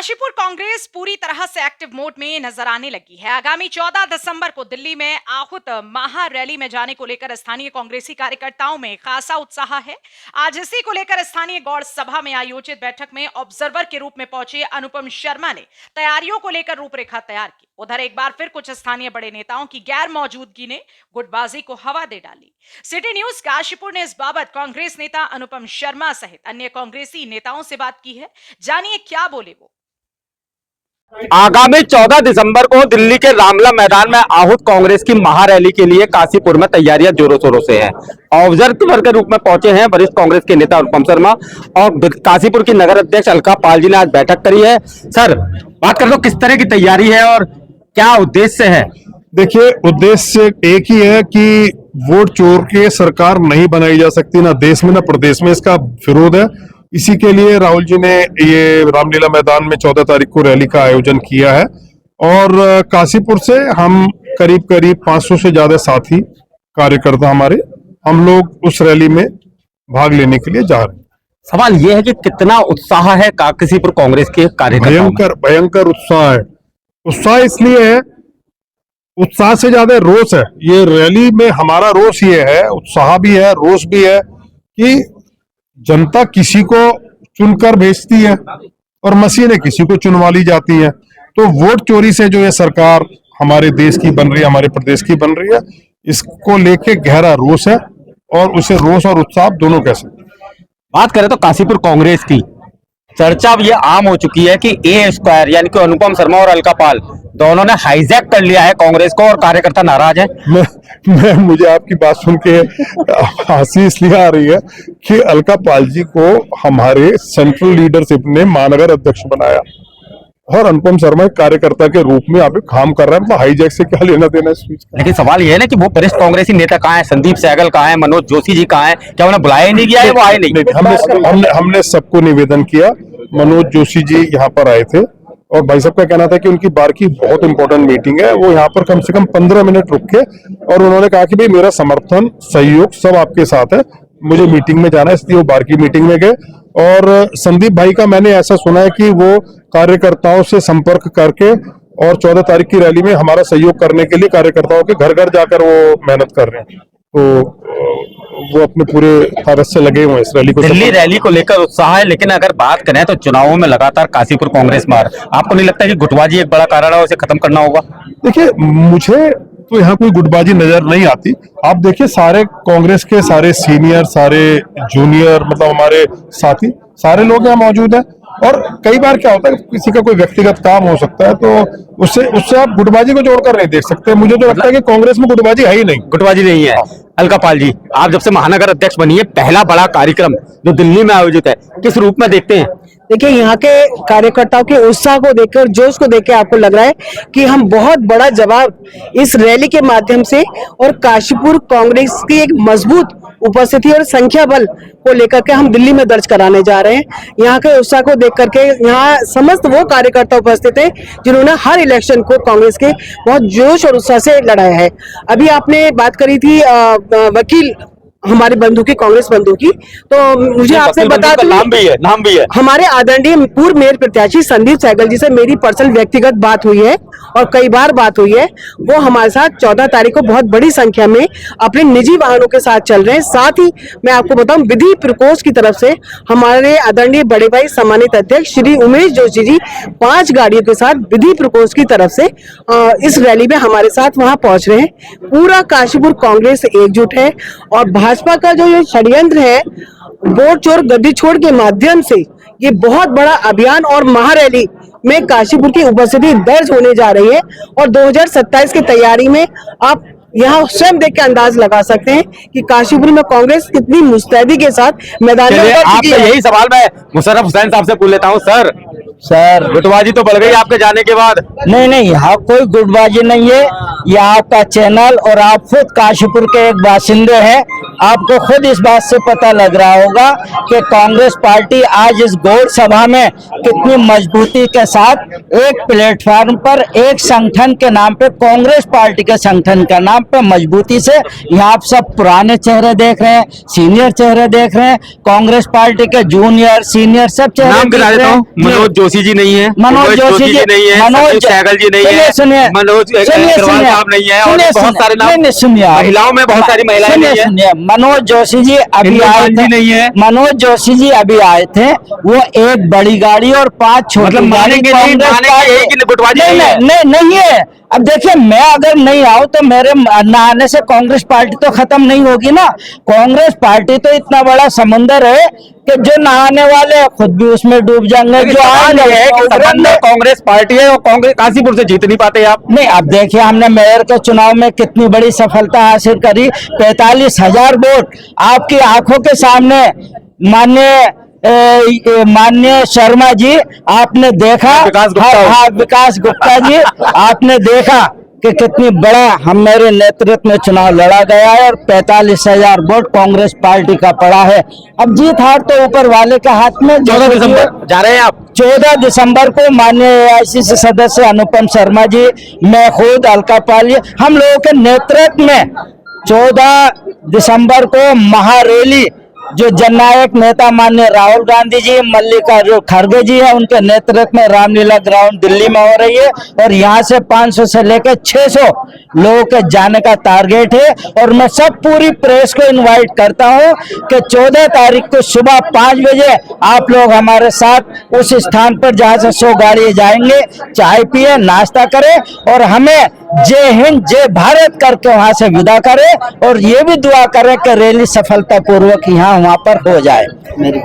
काशीपुर कांग्रेस पूरी तरह से एक्टिव मोड में नजर आने लगी है। आगामी 14 दिसंबर को दिल्ली में आहूत महा रैली में जाने को लेकर स्थानीय कांग्रेसी कार्यकर्ताओं में खासा उत्साह है। आज इसी को लेकर स्थानीय गौड़ सभा में आयोजित बैठक में ऑब्जर्वर के रूप में पहुंचे अनुपम शर्मा ने तैयारियों को लेकर रूपरेखा तैयार की। उधर एक बार फिर कुछ स्थानीय बड़े नेताओं की गैर मौजूदगी ने गुटबाजी को हवा दे डाली। सिटी न्यूज काशीपुर ने इस बाबत कांग्रेस नेता अनुपम शर्मा सहित अन्य कांग्रेसी नेताओं से बात की है। जानिए क्या बोले वो। आगामी 14 दिसंबर को दिल्ली के रामला मैदान में आहूत कांग्रेस की महारैली के लिए काशीपुर में तैयारियां जोरों शोरों से हैं। ऑब्जर्वर के रूप में पहुंचे हैं वरिष्ठ कांग्रेस के नेता अनुपम शर्मा और काशीपुर की नगर अध्यक्ष अलका पाल जी ने आज बैठक करी है। सर, बात कर लो, किस तरह की तैयारी है और क्या उद्देश्य है? देखिए, उद्देश्य एक ही है कि वोट चोर के सरकार नहीं बनाई जा सकती, ना देश में ना प्रदेश में। इसका विरोध है। इसी के लिए राहुल जी ने ये रामलीला मैदान में 14 तारीख को रैली का आयोजन किया है और काशीपुर से हम करीब 500 से ज्यादा साथी कार्यकर्ता हम लोग उस रैली में भाग लेने के लिए जा रहे हैं। सवाल ये है कि कितना उत्साह है काशीपुर कांग्रेस के कार्यकर्ताओं? भयंकर उत्साह है। उत्साह इसलिए है, उत्साह से ज्यादा रोष है। ये रैली में हमारा रोष ये है, उत्साह भी है, रोष भी है कि जनता किसी को चुनकर भेजती है और मशीनें किसी को चुनवा ली जाती है। तो वोट चोरी से जो ये सरकार हमारे देश की बन रही है, हमारे प्रदेश की बन रही है, इसको लेके गहरा रोष है और उसे रोष और उत्साह दोनों कह सकते हैं। बात करें तो काशीपुर कांग्रेस की चर्चा अब ये आम हो चुकी है कि ए स्क्वायर यानी कि अनुपम शर्मा और अलका पाल दोनों ने हाईजैक कर लिया है कांग्रेस को और कार्यकर्ता नाराज है। मुझे आपकी बात सुन के हंसी इसलिए आ रही है कि अलका पाल जी को हमारे सेंट्रल लीडरशिप ने महानगर अध्यक्ष बनाया और अनुपम शर्मा कार्यकर्ता के रूप में आप काम कर रहे हैं। मतलब हाईजैक से क्या लेना देना इस चीज का? लेकिन सवाल ये है ना कि वो वरिष्ठ कांग्रेसी नेता कहाँ है? संदीप सहगल कहाँ है? मनोज जोशी जी कहाँ है? क्या उन्हें बुलाया ही नहीं गया है? वो आए नहीं। हमने सबको निवेदन किया। मनोज जोशी जी यहाँ पर आए थे और भाई साहब का कहना था कि उनकी बार की बहुत इंपॉर्टेंट मीटिंग है, वो यहाँ पर कम से कम 15 मिनट रुके और उन्होंने कहा कि भाई मेरा समर्थन सहयोग सब आपके साथ है, मुझे मीटिंग में जाना है, इसलिए वो बार की मीटिंग में गए। और संदीप भाई का मैंने ऐसा सुना है कि वो कार्यकर्ताओं से संपर्क करके और 14 तारीख की रैली में हमारा सहयोग करने के लिए कार्यकर्ताओं के घर घर जाकर वो मेहनत कर रहे हैं। तो वो अपने पूरे ताकत से लगे हुए हैं इस रैली को। दिल्ली रैली को लेकर उत्साह है, लेकिन अगर बात करें तो चुनावों में लगातार काशीपुर कांग्रेस मार, आपको नहीं लगता कि गुटबाजी एक बड़ा कारण है, उसे खत्म करना होगा? देखिए, मुझे तो यहाँ कोई गुटबाजी नजर नहीं आती। आप देखिए, सारे कांग्रेस के सारे सीनियर, सारे जूनियर, मतलब हमारे साथी सारे लोग यहाँ मौजूद हैं और कई बार क्या होता है किसी का कोई व्यक्तिगत काम हो सकता है तो उससे आप गुटबाजी को जोड़कर नहीं देख सकते। मुझे तो लगता है कि कांग्रेस में गुटबाजी है ही नहीं। गुटबाजी नहीं है। अलका पाल जी, आप जब से महानगर अध्यक्ष बनी है, पहला बड़ा कार्यक्रम जो दिल्ली में आयोजित है, किस रूप में देखते हैं? देखिए, यहाँ के कार्यकर्ताओं के उत्साह को देखकर, जोश को देखकर आपको लग रहा है कि हम बहुत बड़ा जवाब इस रैली के माध्यम से और काशीपुर कांग्रेस की एक मजबूत उपस्थिति और संख्या बल को लेकर के हम दिल्ली में दर्ज कराने जा रहे हैं। यहाँ के उत्साह को देख करके यहाँ समस्त वो कार्यकर्ता उपस्थित हैं जिन्होंने हर इलेक्शन को कांग्रेस के बहुत जोश और उत्साह से लड़ाया है। अभी आपने बात करी थी वकील हमारे बंधु की, कांग्रेस बंधु की, तो मुझे आपसे बता दूं, नाम भी है हमारे आदरणीय पूर्व मेयर प्रत्याशी संदीप सहगल जी से मेरी पर्सनल व्यक्तिगत बात हुई है और कई बार बात हुई है। वो हमारे साथ 14 तारीख को बहुत बड़ी संख्या में अपने निजी वाहनों के साथ चल रहे हैं। साथ ही मैं आपको बताऊं, विधि प्रकोष्ठ की तरफ से हमारे आदरणीय बड़े भाई सम्मानित अध्यक्ष श्री उमेश जोशी जी 5 गाड़ियों के साथ विधि प्रकोष्ठ की तरफ से इस रैली में हमारे साथ वहां पहुंच रहे हैं। पूरा काशीपुर कांग्रेस एकजुट है और भाजपा का जो ये षड्यंत्र है वोट चोर गद्दी छोड़ के माध्यम से, ये बहुत बड़ा अभियान और महारैली में काशीपुर की उपस्थिति दर्ज होने जा रही है और 2027 की तैयारी में आप यहाँ स्वयं देख के अंदाज लगा सकते हैं कि काशीपुर में कांग्रेस कितनी मुस्तैदी के साथ मैदान में उतर चुकी है। यही सवाल मैं मुशर्रफ हुसैन साहब से पूछ लेता हूँ। सर, गुटबाजी तो बढ़ गई आपके जाने के बाद? नहीं, यहाँ कोई गुटबाजी नहीं है। ये आपका चैनल और आप खुद काशीपुर के एक बाशिंदे हैं आपको खुद इस बात से पता लग रहा होगा कि कांग्रेस पार्टी आज इस गौड़ सभा में कितनी मजबूती के साथ एक प्लेटफॉर्म पर एक संगठन के नाम पे, कांग्रेस पार्टी के संगठन के नाम पे मजबूती से यहाँ आप सब पुराने चेहरे देख रहे हैं, सीनियर चेहरे देख रहे हैं, कांग्रेस पार्टी के जूनियर सीनियर सब चेहरे नाम गिना दिख देता रहे हूँ। हैं। मनोज जोशी जी नहीं है, मनोज जोशी जी नहीं है, मनोज सहगल जी नहीं है, सुनिए मनोज अग्रवाल साहब नहीं है, और बहुत सारे नाम, नहीं सुनिए आप। महिलाओं में बहुत सारी महिलाएं नहीं है। सुनिए, मनोज जोशी जी अभी इंदिरा आए गांधी थे, नहीं है। मनोज जोशी जी अभी आए थे, वो एक बड़ी गाड़ी और 5 छोटी मतलब गाड़ी मानेंगे नहीं, कांग्रेस मानेंगे पार्टी- यही कि गुटबाजी नहीं नहीं है। नहीं नहीं है। अब देखिए, मैं अगर नहीं आऊं तो मेरे न आने से कांग्रेस पार्टी तो खत्म नहीं होगी ना। कांग्रेस पार्टी तो इतना बड़ा समुंदर है कि जो नहाने वाले हैं खुद भी उसमें डूब जाएंगे, जो सवाल आएंगे ये है कि उसको संबंध में कांग्रेस पार्टी है और कांग्रेस काशीपुर से जीत नहीं पाते आप। नहीं। अब देखिए, हमने मेयर के चुनाव में कितनी बड़ी सफलता हासिल करी, 45,000 वोट आपकी आंखों के सामने। माननीय शर्मा जी आपने देखा, विकास गुप्ता। हाँ, विकास गुप्ता जी आपने देखा कि कितनी बड़ा हम मेरे नेतृत्व में चुनाव लड़ा गया है और 45,000 वोट कांग्रेस पार्टी का पड़ा है। अब जीत हार तो ऊपर वाले के हाथ में। 14 दिसंबर जा रहे हैं आप। 14 दिसंबर को माननीय AICC सदस्य अनुपम शर्मा जी, मैं खुद अलका पाली, हम लोगों के नेतृत्व में 14 दिसंबर को महारैली, जो जननायक नेता माननीय राहुल गांधी जी, मल्लिकार्जुन खड़गे जी है, उनके नेतृत्व में रामलीला ग्राउंड दिल्ली में हो रही है और यहाँ से 500 से लेकर 600 लोगों के जाने का टारगेट है। और मैं सब पूरी प्रेस को इनवाइट करता हूँ कि 14 तारीख को सुबह 5 बजे आप लोग हमारे साथ उस स्थान पर जहाँ से 100 गाड़ी जाएंगे, चाय पिए, नाश्ता करें और हमें जय हिंद जय भारत करके वहां से विदा करें और ये भी दुआ करें कि रैली सफलतापूर्वक यहाँ वहां पर हो जाए। मेरी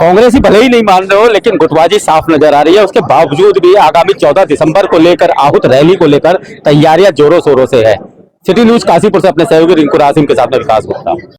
कांग्रेसी भले ही नहीं मान रहे हो, लेकिन गुटबाजी साफ नजर आ रही है। उसके बावजूद भी आगामी 14 दिसंबर को लेकर आहूत रैली को लेकर तैयारियां जोरों शोरों से है। सिटी न्यूज काशीपुर से अपने सहयोगी रिंकू रासिम के साथ में विकास गुप्ता।